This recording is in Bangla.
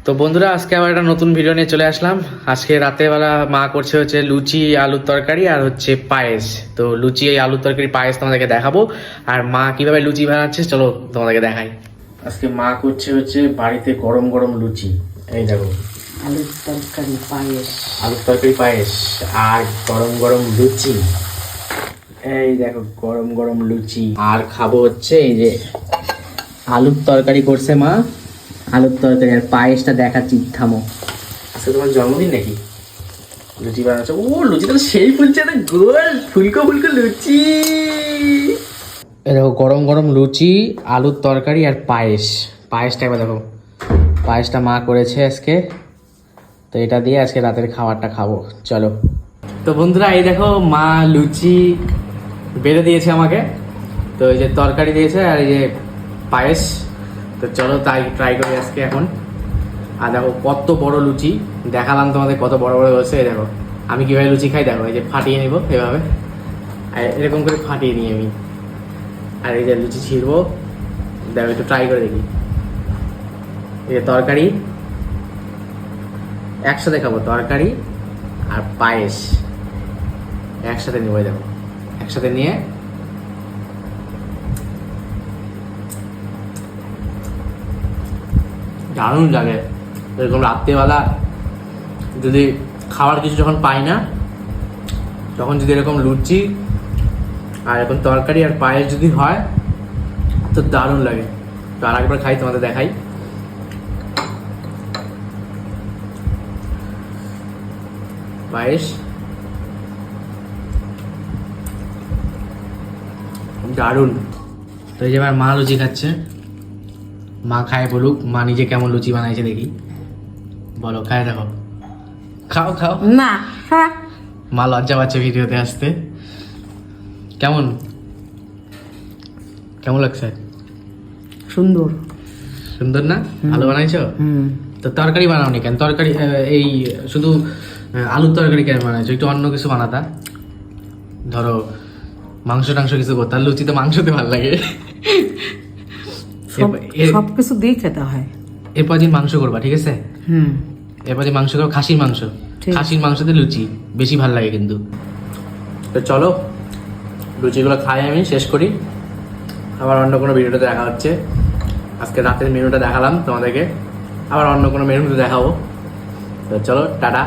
তো বন্ধুরা, আজকে আবার একটা নতুন ভিডিও নিয়ে চলে আসলাম। আজকে রাতেরবেলা মা করছে হচ্ছে লুচি, আলুর তরকারি আর হচ্ছে পায়েস। তো লুচি, আলুর তরকারি, পায়েস তোমাদেরকে দেখাবো। আর মা কিভাবে লুচি বানাচ্ছে চলো তোমাদেরকে দেখাই। আজকে মা করছে হচ্ছে বাড়িতে গরম গরম লুচি। এই দেখো, আলুর তরকারি পায়েস। আলুর তরকারি পায়েস আর গরম গরম লুচি। এই দেখো গরম গরম লুচি। আর খাবো হচ্ছে এই যে আলুর তরকারি করছে মা, আলুর তরকারি আর পায়েসটা দেখাচ্ছি, থামো। আজকে তোমার জন্মদিন নাকি? লুচি বানাচ্ছ? ও লুচি তো সেই ফুলছে না, গোল ফুলকো ফুলকো লুচি। এই দেখো গরম গরম লুচি, আলুর তরকারি আর পায়েস। পায়েসটা একবার দেখো, পায়েসটা মা করেছে আজকে। তো এটা দিয়ে আজকে রাতের খাবারটা খাবো, চলো। তো বন্ধুরা, এই দেখো মা লুচি বেড়ে দিয়েছে আমাকে। তো এই যে তরকারি দিয়েছে আর এই যে পায়েস। তো চলো তাই ট্রাই করি আজকে এখন। আর দেখো কত বড় লুচি, দেখালাম তোমাদের কত বড় বড় হয়েছে। এই দেখো আমি কীভাবে লুচি খাই, দেখো এই যে ফাটিয়ে নেবো এভাবে, আর এরকম করে ফাটিয়ে নিই আমি। আর এই যে লুচি ছিঁড়বো, দেখো একটু ট্রাই করে দেখি। এই যে তরকারি একসাথে খাবো, তরকারি আর পায়েস একসাথে নেবো। দেখো একসাথে নিয়ে দারুণ লাগে। এরকম রাত্রেবেলা যদি খাওয়ার কিছু যখন পাই না, তখন যদি এরকম লুচি আর এরকম তরকারি আর পায়েস যদি হয় তো দারুণ লাগে। তো আর একবার খাই, তোমাদের দেখাই। পায়েস দারুণ। তো এই যে আমার মা লুচি খাচ্ছে, মা খায় বলুক, মা নিজে কেমন লুচি বানাইছে দেখি। বলো, খায় দেখো, খাও খাও। না, হ্যাঁ মা লজ্জা পাচ্ছে ভিডিওতে আসতে। কেমন কেমন লাগছে? সুন্দর। সুন্দর না? ভালো বানাইছো? তো তরকারি বানাওনি কেন? তরকারি এই শুধু আলুর তরকারি কেন বানাইছো? একটু অন্য কিছু বানাতা, ধরো মাংস টাংস কিছু করতে। আর লুচি তো মাংসতে ভালো লাগে। সবকিছু দিয়ে খেতে হয়। এরপর দিন মাংস করবা, ঠিক আছে? এরপর দিন মাংস করো, খাসির মাংস। খাসির মাংসতে লুচি বেশি ভালো লাগে কিন্তু। তো চলো লুচিগুলো খাই, আমি শেষ করি। আবার অন্য কোনো ভিডিওতে দেখা হচ্ছে। আজকে রাতের মেনুটা দেখালাম তোমাদেরকে, আবার অন্য কোনো মেনুতে দেখাবো। তো চলো, টাটা।